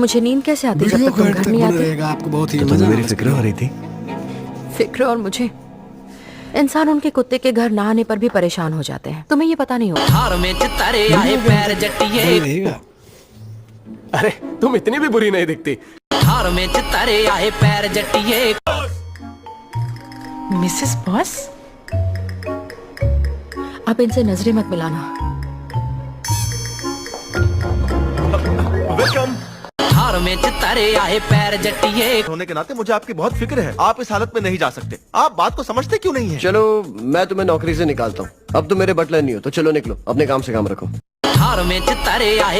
मुझे नींद कैसे आती जब तक तुम घर नहीं आते? रहेगा, आपको बहुत ही तो मजा मेरी आता फिक्र हो रही थी। फिक्र और मुझे। इंसान उनके कुत्ते के घर ना आने पर भी परेशान हो जाते हैं, तुम्हें ये पता नहीं होगा। हार में तारे आए पैर जट्टिए। रहेगा। अरे तुम इतनी भी बुरी नहीं दिखती। हार में तारे आए पैर जट्टिए। मिसेस बॉस, आप इनसे नजरें मत मिलाना। वेलकम। हार में तारे आए पैर जट्टिए। होने के नाते मुझे आपकी बहुत फिक्र है। आप इस हालत में नहीं जा सकते। आप बात को समझते क्यों नहीं है? चलो मैं तुम्हें नौकरी से निकालता हूँ। अब तुम मेरे बटलर नहीं हो तो चलो निकलो, अपने काम से काम रखो। हार में तारे आए